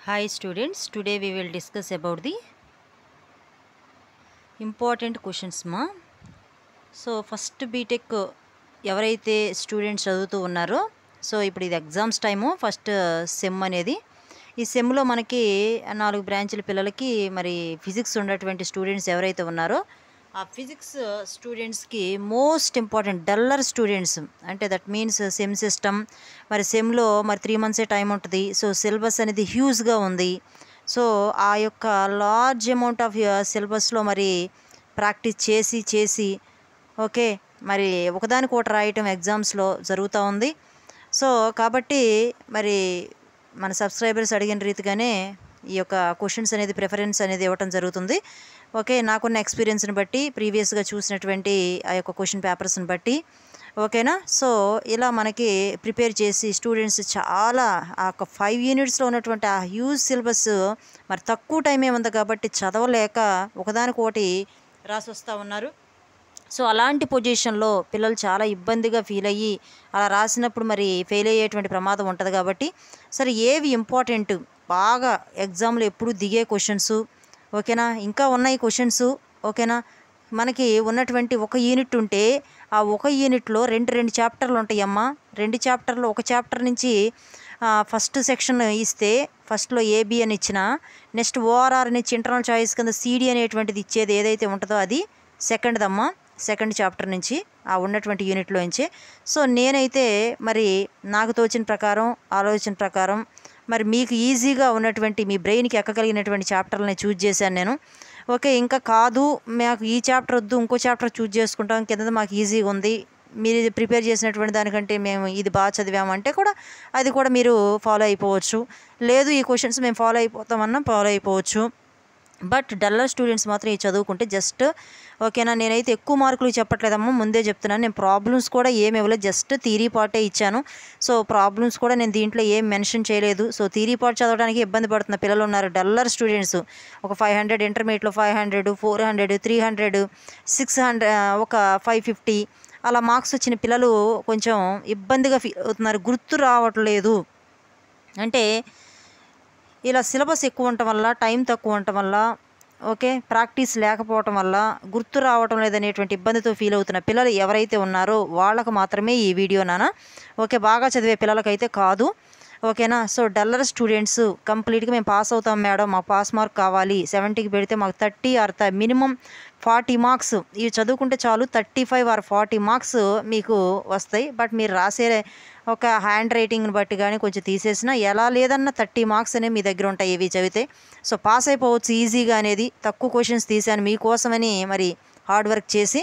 Hi students, today we will discuss about the important questions ma. So first BTech ఎవరైతే students చదువుతూ ఉన్నారో so ఇప్పుడు ఇది exams time first sem అనేది ఈ సెమ్లో మనకి 4 బ్రాంచ్ల పిల్లలకి మరి ఫిజిక్స్ ఉన్నటువంటి స్టూడెంట్స్ ఎవరైతే ఉన్నారో ఆ ఫిజిక్స్ స్టూడెంట్స్కి మోస్ట్ ఇంపార్టెంట్ డల్లర్ స్టూడెంట్స్ అంటే దట్ మీన్స్ సెమ్ సిస్టమ్ మరి సెమ్లో మరి 3 months టైం ఉంటుంది. సో సిలబస్ అనేది హ్యూజ్గా ఉంది. సో ఆ యొక్క లార్జ్ అమౌంట్ ఆఫ్ సిలబస్లో మరి ప్రాక్టీస్ చేసి ఓకే మరి ఒకదానికొకటి రాయటం ఎగ్జామ్స్లో జరుగుతూ ఉంది. సో కాబట్టి మరి మన సబ్స్క్రైబర్స్ అడిగిన రీతిగానే ఈ యొక్క క్వశ్చన్స్ అనేది ప్రిఫరెన్స్ అనేది ఇవ్వటం జరుగుతుంది. ఓకే నాకున్న ఎక్స్పీరియన్స్ని బట్టి ప్రీవియస్గా చూసినటువంటి ఆ యొక్క క్వశ్చన్ పేపర్స్ని బట్టి ఓకేనా. సో ఇలా మనకి ప్రిపేర్ చేసి స్టూడెంట్స్ చాలా ఆ యొక్క 5 unitsలో ఉన్నటువంటి ఆ హ్యూజ్ సిలబస్ మరి తక్కువ టైమే ఉంది కాబట్టి చదవలేక ఒకదానికొకటి రాసి వస్తూ ఉన్నారు. సో అలాంటి పొజిషన్లో పిల్లలు చాలా ఇబ్బందిగా ఫీల్ అయ్యి అలా రాసినప్పుడు మరి ఫెయిల్ అయ్యేటువంటి ప్రమాదం ఉంటుంది. కాబట్టి సరే ఏవి ఇంపార్టెంట్ బాగా ఎగ్జామ్లో ఎప్పుడు దిగే క్వశ్చన్స్ ఓకేనా, ఇంకా ఉన్నాయి క్వశ్చన్స్ ఓకేనా. మనకి ఉన్నటువంటి ఒక యూనిట్ ఉంటే ఆ ఒక యూనిట్లో రెండు చాప్టర్లు ఉంటాయమ్మా. 2 చాప్టర్లు ఒక చాప్టర్ నుంచి ఫస్ట్ సెక్షన్ ఇస్తే ఫస్ట్లో ఏబి అని ఇచ్చిన నెక్స్ట్ ఓఆర్ఆర్ అని ఇచ్చి ఇంటర్నల్ చాయిస్ కింద సిడి అనేటువంటిది ఇచ్చేది ఏదైతే ఉంటుందో అది సెకండ్దమ్మా. సెకండ్ చాప్టర్ నుంచి ఆ ఉన్నటువంటి యూనిట్లో నుంచి. సో నేనైతే మరి నాకు తోచిన ప్రకారం ఆలోచన ప్రకారం మరి మీకు ఈజీగా ఉన్నటువంటి మీ బ్రెయిన్కి ఎక్కగలిగినటువంటి చాప్టర్లని చూజ్ చేశాను నేను. ఓకే ఇంకా కాదు మాకు ఈ చాప్టర్ వద్దు ఇంకో చాప్టర్ చూజ్ చేసుకుంటాం కింద మాకు ఈజీగా ఉంది మీరు ప్రిపేర్ చేసినటువంటి దానికంటే మేము ఇది బాగా చదివామంటే కూడా అది కూడా మీరు ఫాలో అయిపోవచ్చు. లేదు ఈ క్వశ్చన్స్ మేము ఫాలో అయిపోతామన్నా ఫాలో అయిపోవచ్చు. బట్ డల్లర్ స్టూడెంట్స్ మాత్రం ఈ చదువుకుంటే జస్ట్ ఓకేనా. నేనైతే ఎక్కువ మార్కులు చెప్పట్లేదమ్మా, ముందే చెప్తున్నాను. నేను ప్రాబ్లమ్స్ కూడా ఏమి ఇవ్వలేదు, జస్ట్ థియరీ పార్టే ఇచ్చాను. సో ప్రాబ్లమ్స్ కూడా నేను దీంట్లో ఏం మెన్షన్ చేయలేదు. సో థియరీ పార్ట్ చదవడానికి ఇబ్బంది పడుతున్న పిల్లలు ఉన్నారు డల్లర్ స్టూడెంట్స్. ఒక 500 ఇంటర్మీడియట్లో 500 400 300 600 ఒక 550 అలా మార్క్స్ వచ్చిన పిల్లలు కొంచెం ఇబ్బందిగా ఫీల్ అవుతున్నారు. గుర్తు రావట్లేదు అంటే ఇలా సిలబస్ ఎక్కువ ఉండటం వల్ల టైం తక్కువ ఉండటం వల్ల ఓకే ప్రాక్టీస్ లేకపోవటం వల్ల గుర్తు రావటం లేదనేటువంటి ఇబ్బందితో ఫీల్ అవుతున్న పిల్లలు ఎవరైతే ఉన్నారో వాళ్ళకు మాత్రమే ఈ వీడియో నాన్న. ఓకే బాగా చదివే పిల్లలకైతే కాదు ఓకేనా. సో డల్లర్ స్టూడెంట్స్ కంప్లీట్గా మేము పాస్ అవుతాం మేడం, మాకు పాస్ మార్క్ కావాలి 70కి పెడితే మాకు 30 ఆర్ మినిమం 40 మార్క్స్ ఇవి చదువుకుంటే చాలు 35 ఆర్ 40 మార్క్స్ మీకు వస్తాయి. బట్ మీరు రాసే ఒక హ్యాండ్ రైటింగ్ని బట్టి కానీ కొంచెం తీసేసినా ఎలా లేదన్నా 30 మార్క్స్ అనేవి మీ దగ్గర ఉంటాయి ఇవి చదివితే. సో పాస్ అయిపోవచ్చు ఈజీగా అనేది. తక్కువ క్వశ్చన్స్ తీసాను మీకోసమని మరి హార్డ్ వర్క్ చేసి.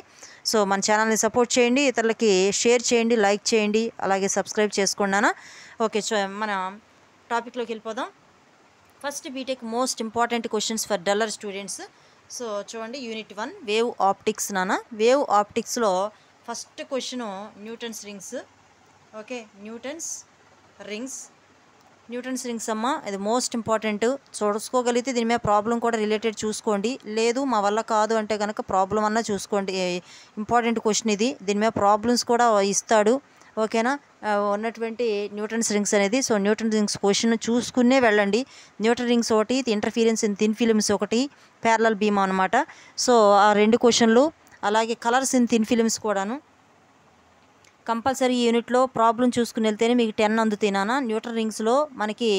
సో మన ఛానల్ని సపోర్ట్ చేయండి, ఇతరులకి షేర్ చేయండి, లైక్ చేయండి, అలాగే సబ్స్క్రైబ్ చేసుకున్నాను. ఓకే సో మన టాపిక్లోకి వెళ్ళిపోదాం. First BTech most important questions for duller students. So చూడండి యూనిట్ 1 వేవ్ ఆప్టిక్స్ నాన్న. వేవ్ ఆప్టిక్స్లో first question Newton's rings. Okay Newton's rings అమ్మ, ఇది మోస్ట్ ఇంపార్టెంట్. చూసుకోగలిగితే దీని మీద ప్రాబ్లం కూడా రిలేటెడ్ చూసుకోండి, లేదు మా వల్ల కాదు అంటే కనుక ప్రాబ్లం అన్నా చూసుకోండి. ఇంపార్టెంట్ క్వశ్చన్ ఇది, దీని మీద ప్రాబ్లమ్స్ కూడా ఇస్తాడు ఓకేనా ఉన్నటువంటి న్యూటన్స్ రింగ్స్ అనేది. సో న్యూటన్ రింగ్స్ క్వశ్చన్ చూసుకునే వెళ్ళండి. న్యూటన్ రింగ్స్ ఒకటి, ఇంటర్ఫీరెన్స్ ఇన్ థిన్ ఫిలిమ్స్ ఒకటి, ప్యారలల్ బీమ్ అనమాట. సో ఆ 2 క్వశ్చన్లు, అలాగే కలర్స్ ఇన్ థిన్ ఫిలిమ్స్ కూడాను కంపల్సరీ యూనిట్లో ప్రాబ్లం చూసుకుని వెళ్తేనే మీకు 10 అందుతాయినా. న్యూటన్ రింగ్స్లో మనకి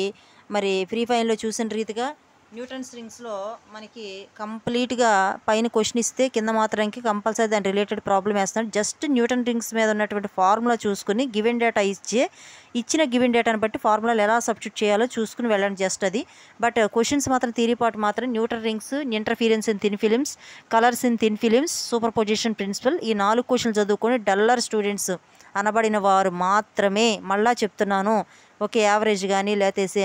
మరి ఫ్రీ ఫైన్లో చూసిన రీతిగా న్యూటన్స్ రింగ్స్లో మనకి కంప్లీట్గా పైన క్వశ్చన్ ఇస్తే కింద మాత్రానికి కంపల్సరీ దాని రిలేటెడ్ ప్రాబ్లం వేస్తున్నాడు. జస్ట్ న్యూటన్ రింగ్స్ మీద ఉన్నటువంటి ఫార్ములా చూసుకుని గివెన్ డేటా ఇచ్చిన గివెన్ డేటాని బట్టి ఫార్ములాలు ఎలా సబ్స్టిట్యూట్ చేయాలో చూసుకుని వెళ్ళండి జస్ట్ అది. బట్ క్వశ్చన్స్ మాత్రం థియరీ పార్ట్ మాత్రం Newton rings, interference in thin films, colours in thin films, superposition principle, ఈ 4 క్వశ్చన్లు చదువుకొని డల్లర్ స్టూడెంట్స్ అనబడిన వారు మాత్రమే, మళ్ళా చెప్తున్నాను ఓకే యావరేజ్ కానీ లేకపోతే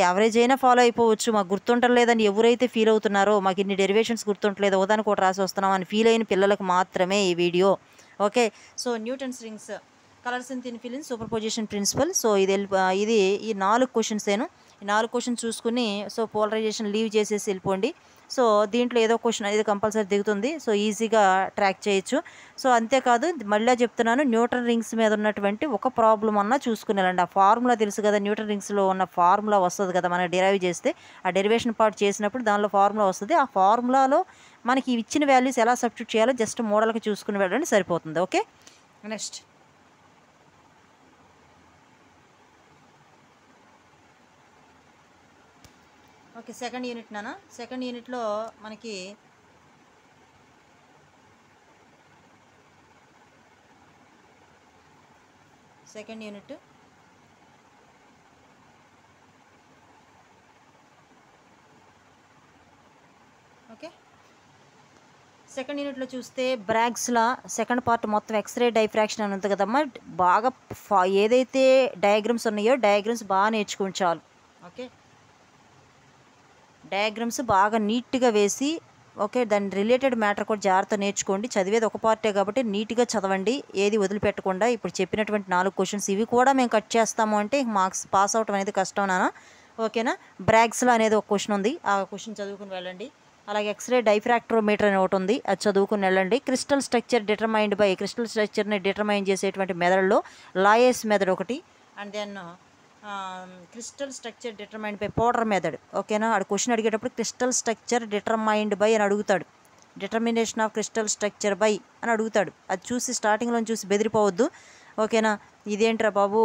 యావరేజ్ అయినా ఫాలో అయిపోవచ్చు. మాకు గుర్తుంటలేదని ఎవరైతే ఫీల్ అవుతున్నారో మాకు ఇన్ని డెరివేషన్స్ గుర్తుంటలేదు ఒకదానికి ఒకటి రాసి వస్తున్నాం అని ఫీల్ అయిన పిల్లలకు మాత్రమే ఈ video okay. So Newton's rings, colours in thin films, superposition principle. So ఇది ఈ 4 క్వశ్చన్స్ ఏను ఈ 4 క్వశ్చన్స్ చూసుకుని సో పోలరైజేషన్ లీవ్ చేసేసి వెళ్ళిపోండి. సో దీంట్లో ఏదో క్వశ్చన్ అనేది కంపల్సరీ దిగుతుంది. సో ఈజీగా ట్రాక్ చేయొచ్చు. సో అంతేకాదు మళ్ళీ చెప్తున్నాను, న్యూటన్ రింగ్స్ మీద ఉన్నటువంటి ఒక ప్రాబ్లం అన్నా చూసుకుని వెళ్ళండి. ఆ ఫార్ములా తెలుసు కదా, న్యూటన్ రింగ్స్లో ఉన్న ఫార్ములా వస్తుంది కదా, మనం డిరైవ్ చేస్తే ఆ డెరివేషన్ పార్ట్ చేసినప్పుడు దానిలో ఫార్ములా వస్తుంది. ఆ ఫార్ములాలో మనకి ఇచ్చిన వాల్యూస్ ఎలా సబ్స్టిట్యూట్ చేయాలో జస్ట్ మోడల్కి చూసుకుని వెళ్ళండి, సరిపోతుంది. Okay, next okay second unit నాన్న. సెకండ్ యూనిట్లో మనకి సెకండ్ యూనిట్ ఓకే, సెకండ్ యూనిట్లో చూస్తే బ్రాగ్స్లా సెకండ్ పార్ట్ మొత్తం ఎక్స్రే డైఫ్రాక్షన్ అని ఉంది కదమ్మా. బాగా ఏదైతే డయాగ్రామ్స్ ఉన్నాయో డయాగ్రామ్స్ బాగా నేర్చుకోండి చాలు. ఓకే, డయాగ్రామ్స్ బాగా నీట్గా వేసి ఓకే దాని రిలేటెడ్ మ్యాటర్ కూడా జాగ్రత్త నేర్చుకోండి. చదివేది ఒక పార్టే కాబట్టి నీట్గా చదవండి, ఏది వదిలిపెట్టకుండా. ఇప్పుడు చెప్పినటువంటి 4 క్వశ్చన్స్ ఇవి కూడా మేము కట్ చేస్తాము అంటే మార్క్స్ పాస్ అవటం అనేది కష్టం నాన్న. ఓకేనా, బ్రాగ్స్లో అనేది ఒక క్వశ్చన్ ఉంది, ఆ క్వశ్చన్ చదువుకుని వెళ్ళండి. అలాగే ఎక్స్రే డైఫ్రాక్ట్రోమీటర్ అని ఒకటి ఉంది, అది చదువుకుని వెళ్ళండి. Crystal structure determined by crystal స్ట్రక్చర్ని డిటర్మైన్ చేసేటువంటి మెథడ్లో లాయస్ మెథడ్ ఒకటి, and then crystal structure determined by powder method. ఓకేనా, ఆడు క్వశ్చన్ అడిగేటప్పుడు క్రిస్టల్ స్ట్రక్చర్ డిటర్మైన్డ్ బై అని అడుగుతాడు, determination of crystal structure by అని అడుగుతాడు. అది చూసి స్టార్టింగ్లో చూసి బెదిరిపోవద్దు. ఓకేనా, ఇదేంట్రా బాబు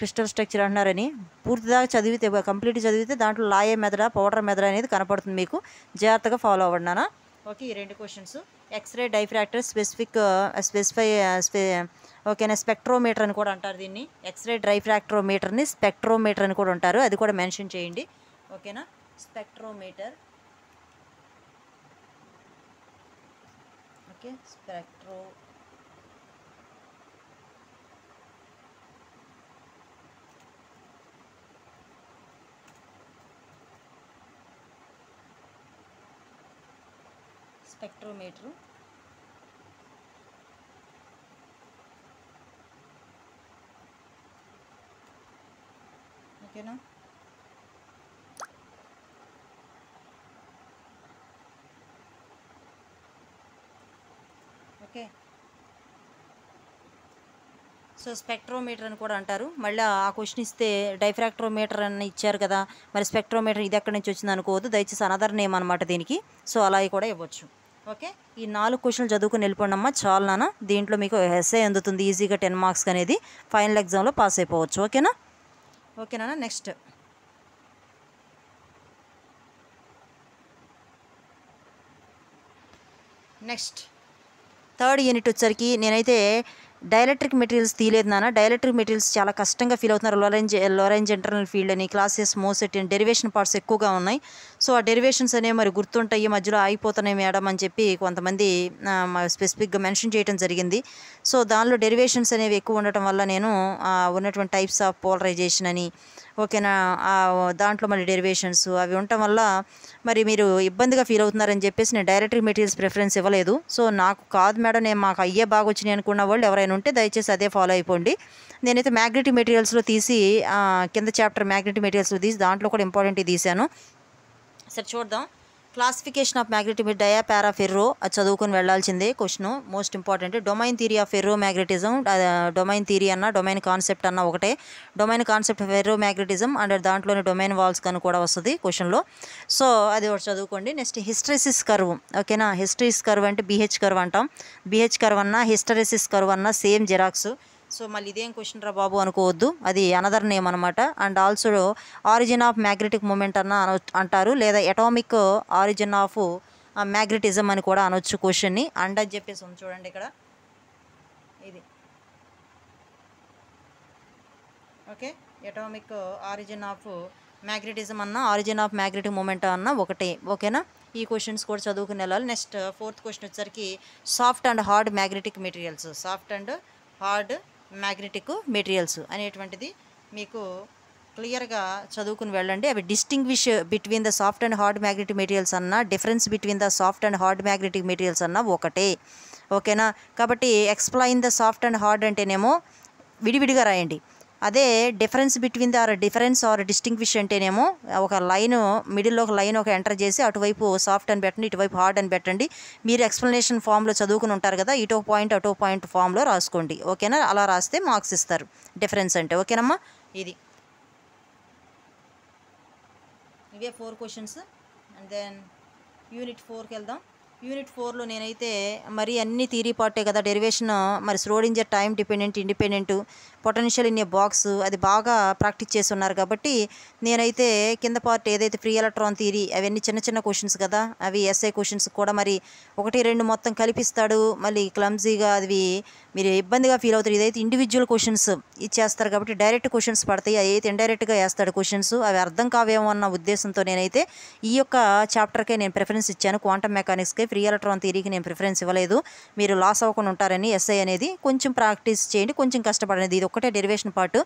క్రిస్టల్ స్ట్రక్చర్ అంటున్నారని పూర్తిగా చదివితే కంప్లీట్ చదివితే దాంట్లో లాయే మెథడా పౌడర్ మెథడ్ అనేది కనపడుతుంది మీకు. జాగ్రత్తగా ఫాలో అవ్వండి నాన్న. ఓకే, ఈ 2 క్వశ్చన్స్ ఎక్స్రే డైఫ్రాక్టర్ ఓకేనా, స్పెక్ట్రోమీటర్ అని కూడా అంటారు దీన్ని. ఎక్స్రే డైఫ్రాక్ట్రోమీటర్ని స్పెక్ట్రోమీటర్ అని కూడా అంటారు, అది కూడా మెన్షన్ చేయండి. ఓకేనా, స్పెక్ట్రోమీటర్ ఓకే, స్పెక్ట్రోమీటరు ఓకేనా. ఓకే, సో స్పెక్ట్రోమీటర్ అని కూడా అంటారు. మళ్ళీ ఆ క్వశ్చన్ ఇస్తే డైఫ్రాక్ట్రోమీటర్ అని ఇచ్చారు కదా, మరి స్పెక్ట్రోమీటర్ ఇది ఎక్కడి నుంచి వచ్చింది అనుకోవద్దు, దయచేసి అనదర్ నేమ్ అనమాట దీనికి. సో అలా కూడా ఇవ్వచ్చు. ఓకే, ఈ 4 క్వశ్చన్లు చదువుకుని వెళ్ళిపోండి అమ్మా, చాలు నాన్న. దీంట్లో మీకు ఎస్ఏ అందుతుంది ఈజీగా 10 మార్క్స్ అనేది, ఫైనల్ ఎగ్జామ్లో పాస్ అయిపోవచ్చు. ఓకేనా, ఓకేనా. నెక్స్ట్ థర్డ్ యూనిట్ వచ్చరికి నేనైతే డైఎలక్ట్రిక్ మెటీరియల్స్ తీయలేదు నాన్న. డైఎలక్ట్రిక్ మెటీరియల్స్ చాలా కష్టంగా ఫీల్ అవుతున్నారు. లోరెంజ్ ఇంటర్నల్ ఫీల్డ్ అని, క్లాసెస్ మోసెట్ అని డెరివేషన్ పార్ట్స్ ఎక్కువగా ఉన్నాయి. సో ఆ డెరివేషన్స్ అనేవి మరి గుర్తుంటాయి, మధ్యలో ఆగిపోతున్నాయి మేడం అని చెప్పి కొంతమంది స్పెసిఫిక్గా మెన్షన్ చేయడం జరిగింది. సో దానిలో డెరివేషన్స్ అనేవి ఎక్కువ ఉండటం వల్ల నేను ఉన్నటువంటి టైప్స్ ఆఫ్ పోలరైజేషన్ అని ఓకేనా, దాంట్లో మళ్ళీ డెరివేషన్స్ అవి ఉండటం వల్ల మరి మీరు ఇబ్బందిగా ఫీల్ అవుతున్నారని చెప్పేసి నేను డైఎలక్ట్రిక్ మెటీరియల్స్ ప్రిఫరెన్స్ ఇవ్వలేదు. సో నాకు కాదు మేడం, నేను మాకు అయ్యే బాగా వచ్చినాయి అనుకున్న వాళ్ళు ఎవరైనా ఉంటే దయచేసి అదే ఫాలో అయిపోండి. నేనైతే మ్యాగ్నెటిక్ మెటీరియల్స్లో తీసి కింద చాప్టర్ మ్యాగ్నెటిక్ మెటీరియల్స్లో తీసి దాంట్లో కూడా ఇంపార్టెంట్ తీశాను. సరే చూద్దాం. Classification of magnetic dia para ferro అది చదువుకుని వెళ్ళాల్సిందే question, most important. Domain theory of ferromagnetism, domain theory అన్న డొమైన్ కాన్సెప్ట్ అన్న ఒకటే. Domain concept ferromagnetism and దాంట్లోనే డొమైన్ వాల్స్ అని కూడా వస్తుంది క్వశ్చన్లో. సో అది ఒకటి చదువుకోండి. Next hysteresis curve. ఓకేనా, హిస్టరీస్ కర్వ్ అంటే బీహెచ్ కర్వ్ అంటాం. బీహెచ్ కర్వ్ అన్న హిస్టరెసిస్ కర్వ్ అన్న సేమ్ జిరాక్స్. సో మళ్ళీ ఇదేం క్వశ్చన్ రా బాబు అనుకోవద్దు, అది అనదర్ నేమ్ అనమాట. And also origin of magnetic moment అన్న అంటారు, లేదా అటామిక్ ఆరిజిన్ ఆఫ్ మ్యాగ్నెటిజం అని కూడా అనొచ్చు క్వశ్చన్ని. అండ్ అని చెప్పేసి ఉంది చూడండి ఇక్కడ ఇది. Okay, atomic origin of magnetism అన్న ఆరిజిన్ ఆఫ్ మ్యాగ్నెటిక్ మూమెంట్ అన్న ఒకటే. ఓకేనా, ఈ క్వశ్చన్స్ కూడా చదువుకుని వెళ్ళాలి. నెక్స్ట్ ఫోర్త్ క్వశ్చన్ వచ్చేసరికి soft and hard magnetic materials. Soft and hard magnetic materials అనేటువంటిది మీకు క్లియర్గా చదువుకుని వెళ్ళండి. అవి distinguish between the soft and hard magnetic materials అన్న, difference between the soft and hard magnetic materials అన్న ఒకటే. ఓకేనా, కాబట్టి explain the soft and hard అంటేనేమో విడివిడిగా రాయండి. అదే డిఫరెన్స్ ఆర్ డిస్టింగ్విష్ అంటేనేమో ఒక లైన్ మిడిల్లో ఒక లైన్ ఒక ఎంటర్ చేసి అటువైపు సాఫ్ట్ అని పెట్టండి, ఇటువైపు హార్డ్ అని పెట్టండి. మీరు ఎక్స్ప్లెనేషన్ ఫామ్లో చదువుకుని ఉంటారు కదా, ఇటో పాయింట్ అటో పాయింట్ ఫామ్లో రాసుకోండి. ఓకేనా, అలా రాస్తే మార్క్స్ ఇస్తారు డిఫరెన్స్ అంటే. ఓకేనమ్మా, ఇవి 4 క్వశ్చన్స్. అండ్ దెన్ యూనిట్ 4కి వెళ్దాం. యూనిట్ 4లో నేనైతే మరి అన్ని థియరీ పార్టే కదా, డెరివేషన్, మరి Schrodinger time dependent, independent, potential in a box అది బాగా ప్రాక్టీస్ చేసి ఉన్నారు కాబట్టి నేనైతే కింద పార్ట్ ఏదైతే ఫ్రీ ఎలక్ట్రాన్ థియరీ అవన్నీ చిన్న చిన్న క్వశ్చన్స్ కదా, అవి ఎస్ఐ క్వశ్చన్స్ కూడా మరి 1, 2 మొత్తం కల్పిస్తాడు. మళ్ళీ క్లమ్జీగా అది మీరు ఇబ్బందిగా ఫీల్ అవుతారు. ఇదైతే ఇండివిజువల్ క్వశ్చన్స్ ఇచ్చేస్తారు కాబట్టి డైరెక్ట్ క్వశ్చన్స్ పడతాయి. అయితే ఇండైరెక్ట్గా వేస్తాడు క్వశ్చన్స్, అవి అర్థం కావేమో అన్న ఉద్దేశంతో నేనైతే ఈ యొక్క చాప్టర్కే నేను ప్రిఫరెన్స్ ఇచ్చాను. క్వాంటమ్ మెకానిక్స్కి, ఫ్రీ ఎలక్ట్రాన్ థియరీకి నేను ప్రిఫరెన్స్ ఇవ్వలేదు. మీరు లాస్ అవ్వకుండా ఉంటారని ఎస్ఐ అనేది కొంచెం ప్రాక్టీస్ చేయండి, కొంచెం కష్టపడండి. ఇది ఒక్కటే డెరివేషన్ పార్ట్.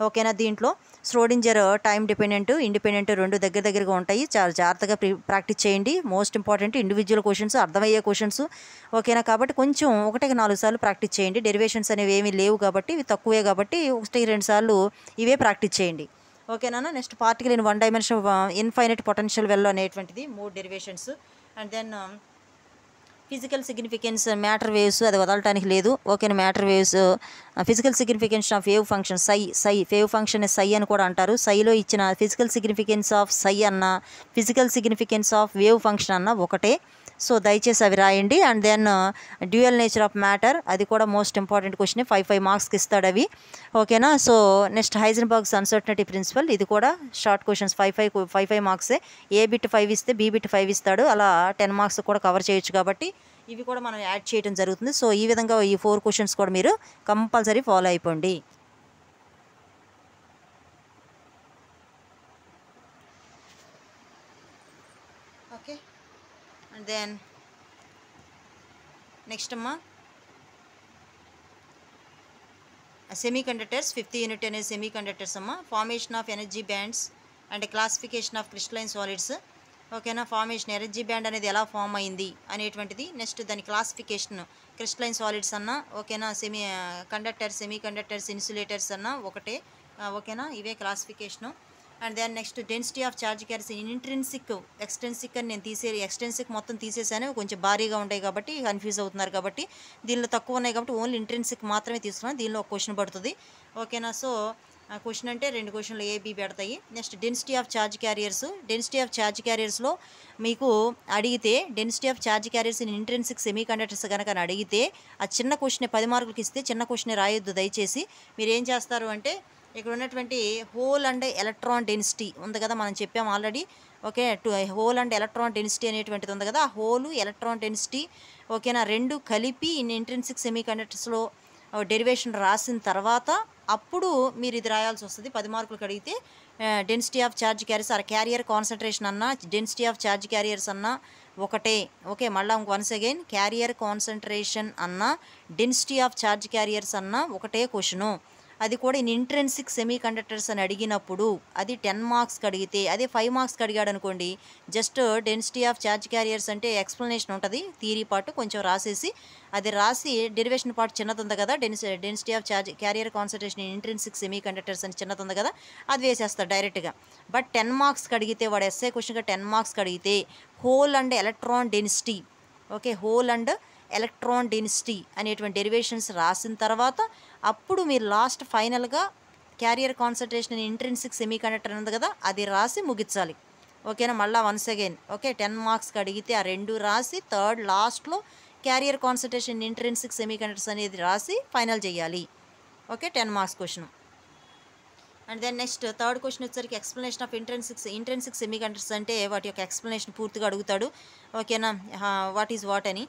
ఓకేనా, దీంట్లో శ్రోడింజర్ టైం డిపెండెంట్, ఇండిపెండెంట్ రెండు దగ్గరగా ఉంటాయి. చాలా జాగ్రత్తగా ప్రాక్టీస్ చేయండి. మోస్ట్ ఇంపార్టెంట్ ఇండివిజువల్ క్వశ్చన్స్, అర్థమయ్యే క్వశ్చన్స్. ఓకేనా, కాబట్టి కొంచెం 1-4 సార్లు ప్రాక్టీస్ చేయండి. డెరివేషన్స్ అనేవి ఏమీ లేవు కాబట్టి, ఇవి తక్కువే కాబట్టి 1-2 సార్లు ఇవే ప్రాక్టీస్ చేయండి. ఓకేనా. Next particle in 1 dimension infinite potential well అనేటువంటిది 3 derivations. And then physical significance matter waves అది వదలటానికి లేదు. ఓకేనా, matter waves physical significance of wave function psi wave function psi అని కూడా అంటారు. సైలో ఇచ్చిన ఫిజికల్ సిగ్నిఫికెన్స్ ఆఫ్ సై అన్న, physical significance of wave function అన్న ఒకటే. సో దయచేసి అవి రాయండి. And then dual nature of matter అది కూడా మోస్ట్ ఇంపార్టెంట్ క్వశ్చన్, 5 మార్క్స్కి ఇస్తాడు అవి. ఓకేనా. సో నెక్స్ట్ హైజెన్బర్గ్స్ అన్సర్టనిటీ ప్రిన్సిపల్, ఇది కూడా షార్ట్ క్వశ్చన్స్, 5 మార్క్సే. ఏ బిట్ 5 ఇస్తే బి బిట్ 5 ఇస్తాడు, అలా 10 మార్క్స్ కూడా కవర్ చేయొచ్చు కాబట్టి ఇవి కూడా మనం యాడ్ చేయడం జరుగుతుంది. సో ఈ విధంగా ఈ 4 క్వశ్చన్స్ కూడా మీరు కంపల్సరీ ఫాలో అయిపోండి. ఓకే. అండ్ దెన్ నెక్స్ట్ అమ్మా సెమీ కండక్టర్స్ 5th యూనిట్ అనేది సెమీ కండక్టర్స్ అమ్మా. Formation of energy bands and classification of crystalline solids. ఓకేనా, ఫార్మేషన్ ఎనర్జీ బ్యాండ్ అనేది ఎలా ఫామ్ అయింది అనేటువంటిది. నెక్స్ట్ దాని క్లాసిఫికేషన్ క్రిస్టలైన్ సాలిడ్స్ అన్న. ఓకేనా, సెమీ కండక్టర్స్ ఇన్సులేటర్స్ అన్న ఒకటే. ఓకేనా, ఇవే classification. And then next density of charge carries intrinsic, extrinsic అని నేను ఎక్స్టెన్సిక్ మొత్తం తీసేసాను, కొంచెం భారీగా ఉంటాయి కాబట్టి కన్ఫ్యూజ్ అవుతున్నారు కాబట్టి. దీనిలో తక్కువ ఉన్నాయి కాబట్టి ఓన్లీ ఇంట్రిన్సిక్ మాత్రమే తీసుకున్నాను. దీనిలో ఒక క్వశ్చన్ పడుతుంది. ఓకేనా, సో క్వశ్చన్ అంటే 2 క్వశ్చన్లు ఏబీ పెడతాయి. Next density of charge carriers. Density of charge క్యారియర్స్లో మీకు అడిగితే density of charge carriers in intrinsic semiconductors కనుక అడిగితే ఆ చిన్న క్వశ్చన్ 10 మార్కులకి ఇస్తే చిన్న క్వశ్చన్ రాయొద్దు దయచేసి. మీరు ఏం చేస్తారు అంటే ఇక్కడ ఉన్నటువంటి హోల్ అండ్ ఎలక్ట్రాన్ డెన్సిటీ ఉంది కదా, మనం చెప్పాము already. Okay, whole and electron density అనేటువంటిది ఉంది కదా, ఆ హోలు ఎలక్ట్రాన్ డెన్సిటీ ఓకేనా 2 కలిపి ఇన్ ఇంట్రిన్సిక్ సెమీ కండక్టర్స్లో డెరివేషన్ రాసిన తర్వాత అప్పుడు మీరు ఇది రాయాల్సి వస్తుంది. 10 మార్కులకు అడిగితే density of charge carriers or carrier concentration అన్న, డెన్సిటీ ఆఫ్ చార్జ్ క్యారియర్స్ అన్న ఒకటే. ఓకే, మళ్ళీ వన్స్ అగైన్ క్యారియర్ కాన్సన్ట్రేషన్ అన్న, డెన్సిటీ ఆఫ్ చార్జ్ క్యారియర్స్ అన్న ఒకటే క్వశ్చను. అది కూడా ఇన్ ఇంట్రెన్సిక్ సెమీ కండక్టర్స్ అని అడిగినప్పుడు అది 10 మార్క్స్కి అడిగితే, అదే 5 మార్క్స్కి అడిగాడు అనుకోండి, just density of charge carriers అంటే ఎక్స్ప్లెనేషన్ ఉంటుంది, థియరీ పార్ట్ కొంచెం రాసేసి అది రాసి డెరివేషన్ పార్ట్ చిన్నది ఉంది కదా, density of charge carrier concentration in intrinsic semi conductors అని చిన్నది ఉంది కదా, అది వేసేస్తాడు డైరెక్ట్గా. బట్ 10 మార్క్స్కి అడిగితే వాడు ఎస్ఐ క్వశ్చన్గా 10 మార్క్స్కి అడిగితే whole and electron density, okay, whole and electron density అనేటువంటి డెరివేషన్స్ రాసిన తర్వాత అప్పుడు మీరు లాస్ట్ ఫైనల్గా carrier concentration in intrinsic semi conductor ఉంది కదా, అది రాసి ముగించాలి. ఓకేనా, మళ్ళీ వన్స్ అగైన్ ఓకే 10 మార్క్స్కి అడిగితే ఆ 2 రాసి థర్డ్ లాస్ట్లో carrier concentration in intrinsic semiconductors అనేది రాసి ఫైనల్ చేయాలి. Okay, 10 marks question. And then next third question వచ్చేసరికి explanation of intrinsic semiconductors అంటే వాటి యొక్క ఎక్స్ప్లెనేషన్ పూర్తిగా అడుగుతాడు. ఓకేనా, వాట్ ఈజ్ వాట్ అని,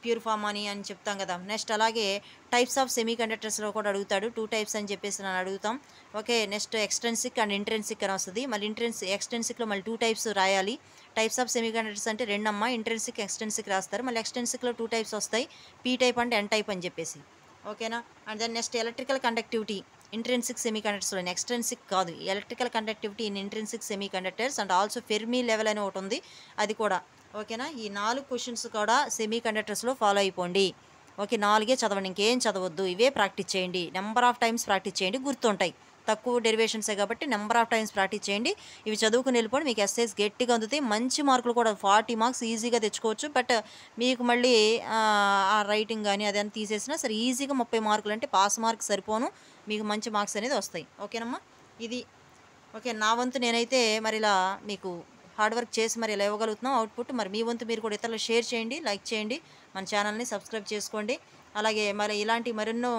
ప్యూర్ ఫామ్ అని చెప్తాం కదా. నెక్స్ట్ అలాగే టైప్స్ ఆఫ్ సెమీ కండక్టర్స్లో కూడా అడుగుతాడు. 2 టైప్స్ అని చెప్పేసి నేను అడుగుతాం. Okay, next extrinsic and intrinsic అని వస్తుంది. మళ్ళీ ఎక్స్టెన్సిక్లో మళ్ళీ 2 టైప్స్ రాయాలి. టైప్స్ ఆఫ్ సెమీ కండక్టర్స్ అంటే 2 అమ్మ, ఇంట్రెన్సిక్ ఎక్స్టెన్సిక్ రాస్తారు. మళ్ళీ ఎక్స్టెన్సిక్లో 2 టైప్స్ వస్తాయి, P type and N type అని చెప్పేసి. ఓకేనా, and then next electrical conductivity intrinsic సెమీ కండక్టర్స్లో, ఎక్స్టెన్సిక్ కాదు, electrical conductivity in intrinsic semiconductors and also Fermi level అని ఒకటి ఉంది, అది కూడా. ఓకేనా, ఈ 4 క్వశ్చన్స్ కూడా సెమీ కండక్టర్స్లో ఫాలో అయిపోండి. ఓకే 4 చదవండి, ఇంకేం చదవద్దు, ఇవే ప్రాక్టీస్ చేయండి. నెంబర్ ఆఫ్ టైమ్స్ ప్రాక్టీస్ చేయండి, గుర్తుంటాయి. తక్కువ డెరివేషన్సే కాబట్టి నెంబర్ ఆఫ్ టైమ్స్ ప్రాక్టీస్ చేయండి. ఇవి చదువుకుని వెళ్ళిపోండి, మీకు ఎస్ఏస్ గట్టిగా అందుతాయి. మంచి మార్కులు కూడా 40 మార్క్స్ ఈజీగా తెచ్చుకోవచ్చు. బట్ మీకు మళ్ళీ ఆ రైటింగ్ కానీ అదంతా తీసేసినా సరే ఈజీగా 30 మార్కులు అంటే పాస్ మార్క్స్ సరిపోను, మీకు మంచి మార్క్స్ అనేది వస్తాయి. ఓకేనమ్మా, ఇది ఓకే. నా వంతు నేనైతే మరి ఇలా మీకు హార్డ్ వర్క్ చేసి మరి ఇలా ఇవ్వగలుగుతున్నాం అవుట్పుట్. మరి మీ వంతు మీరు కూడా ఇతరులకు షేర్ చేయండి, లైక్ చేయండి, మన ఛానల్ని సబ్స్క్రైబ్ చేసుకోండి. అలాగే మరి ఇలాంటి మరెన్నో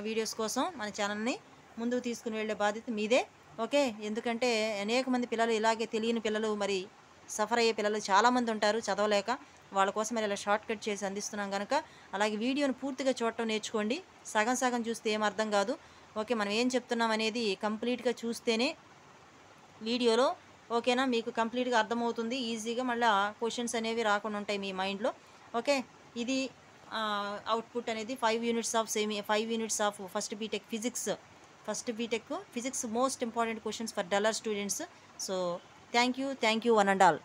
వీడియోస్ కోసం మన ఛానల్ని ముందుకు తీసుకుని వెళ్ళే బాధ్యత మీదే. ఓకే, ఎందుకంటే అనేక మంది పిల్లలు ఇలాగే తెలియని పిల్లలు, మరి సఫర్ అయ్యే పిల్లలు చాలామంది ఉంటారు చదవలేక. వాళ్ళ కోసం మరి ఇలా షార్ట్ కట్ చేసి అందిస్తున్నాం కనుక అలాగే వీడియోని పూర్తిగా చూడటం నేర్చుకోండి. సగం సగం చూస్తే ఏం అర్థం కాదు. ఓకే, మనం ఏం చెప్తున్నాం అనేది కంప్లీట్గా చూస్తేనే వీడియోలో ఓకేనా మీకు కంప్లీట్గా అర్థమవుతుంది. ఈజీగా మళ్ళీ క్వశ్చన్స్ అనేవి రాకుండా ఉంటాయి మీ మైండ్లో. ఓకే, ఇది అవుట్పుట్ అనేది 5 units of 5 units of first BTech physics most important questions for duller students. So thank you one and all.